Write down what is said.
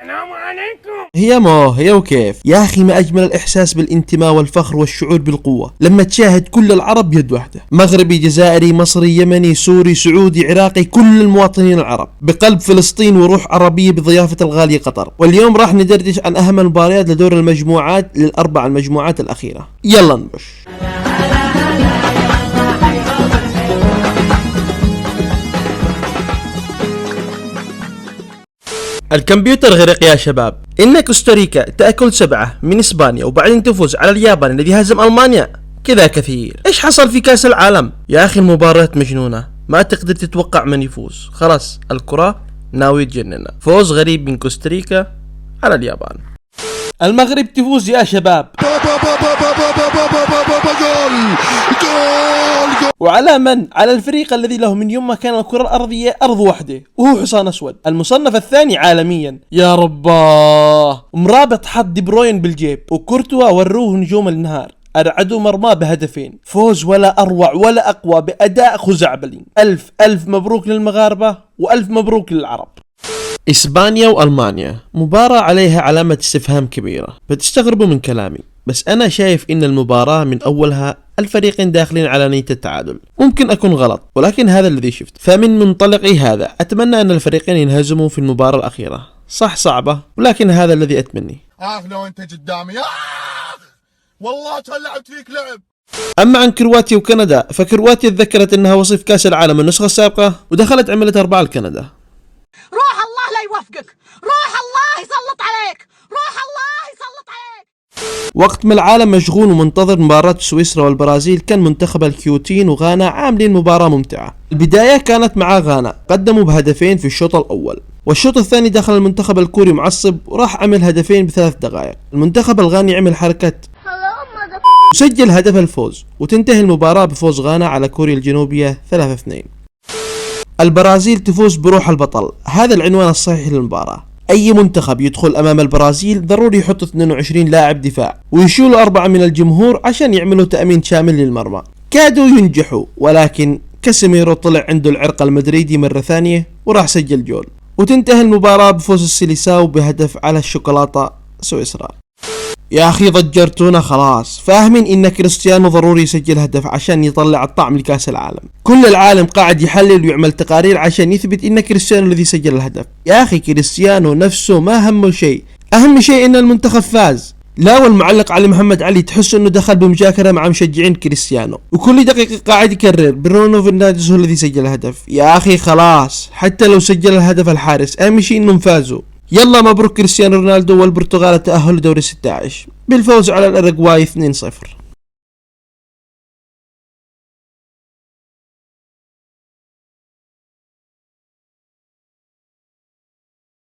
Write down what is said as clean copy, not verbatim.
السلام عليكم. هي وكيف يا أخي، ما أجمل الإحساس بالانتماء والفخر والشعور بالقوة لما تشاهد كل العرب بيد واحدة، مغربي جزائري مصري يمني سوري سعودي عراقي، كل المواطنين العرب بقلب فلسطين وروح عربية بضيافة الغالية قطر. واليوم راح ندردش عن أهم المباريات لدور المجموعات للأربع المجموعات الأخيرة. يلا نبش. الكمبيوتر غرق يا شباب. إن كوستاريكا تأكل 7 من إسبانيا وبعدين تفوز على اليابان الذي هزم ألمانيا، كذا كثير. إيش حصل في كأس العالم؟ يا أخي المباراة مجنونة، ما تقدر تتوقع من يفوز. خلاص الكرة ناوي تجننا. فوز غريب من كوستاريكا على اليابان. المغرب تفوز يا شباب. وعلى من؟ على الفريق الذي له من يوم ما كان الكرة الأرضية أرض واحدة، وهو حصان أسود، المصنف الثاني عالميا. يا رباه، مرابط حط دي بروين بالجيب، وكورتوا وروه نجوم النهار، أرعدوا مرماه بهدفين. فوز ولا أروع ولا أقوى بأداء خزعبلي. ألف مبروك للمغاربة وألف مبروك للعرب. إسبانيا وألمانيا، مباراة عليها علامة استفهام كبيرة. بتستغربوا من كلامي، بس أنا شايف إن المباراة من أولها الفريقين داخلين على نية التعادل. ممكن أكون غلط، ولكن هذا الذي شفت. فمن منطلقي هذا أتمنى أن الفريقين ينهزموا في المباراة الأخيرة. صح صعبة، ولكن هذا الذي أتمنى. لو أنت قدامي والله تولعت فيك لعب. أما عن كرواتيا وكندا، فكرواتيا تذكرت أنها وصيف كأس العالم النسخة السابقة ودخلت عملت 4 لكندا. روح الله لا يوفقك، روح الله يسلط عليك، روح الله يسلط عليك. وقت ما العالم مشغول ومنتظر مباراة سويسرا والبرازيل، كان منتخب الكيوتين وغانا عاملين مباراة ممتعة. البداية كانت مع غانا، قدموا بهدفين في الشوط الأول، والشوط الثاني دخل المنتخب الكوري معصب وراح عمل هدفين ب3 دقائق. المنتخب الغاني عمل حركة وسجل هدف الفوز، وتنتهي المباراة بفوز غانا على كوريا الجنوبية 3-2. البرازيل تفوز بروح البطل، هذا العنوان الصحيح للمباراة. أي منتخب يدخل أمام البرازيل ضروري يحط 22 لاعب دفاع ويشيلوا 4 من الجمهور عشان يعملوا تأمين شامل للمرمى. كادوا ينجحوا، ولكن كاسيميرو طلع عنده العرق المدريدي مرة ثانية وراح سجل جول، وتنتهي المباراة بفوز السيليساو بهدف على الشوكولاتة سويسرا. يا أخي ضجرتونا خلاص، فاهمين إن كريستيانو ضروري يسجل هدف عشان يطلع الطعم لكأس العالم. كل العالم قاعد يحلل ويعمل تقارير عشان يثبت إن كريستيانو الذي سجل الهدف. يا أخي كريستيانو نفسه ما همه شيء، أهم شيء إن المنتخب فاز. لا، والمعلق علي محمد علي تحس إنه دخل بمجاكرة مع مشجعين كريستيانو، وكل دقيقة قاعد يكرر برونو فرنانديز هو الذي سجل الهدف. يا أخي خلاص، حتى لو سجل الهدف الحارس أهم شيء إنهم فازوا. يلا مبروك كريستيانو رونالدو والبرتغال التأهل لدور 16 بالفوز على الأوروغواي 2-0.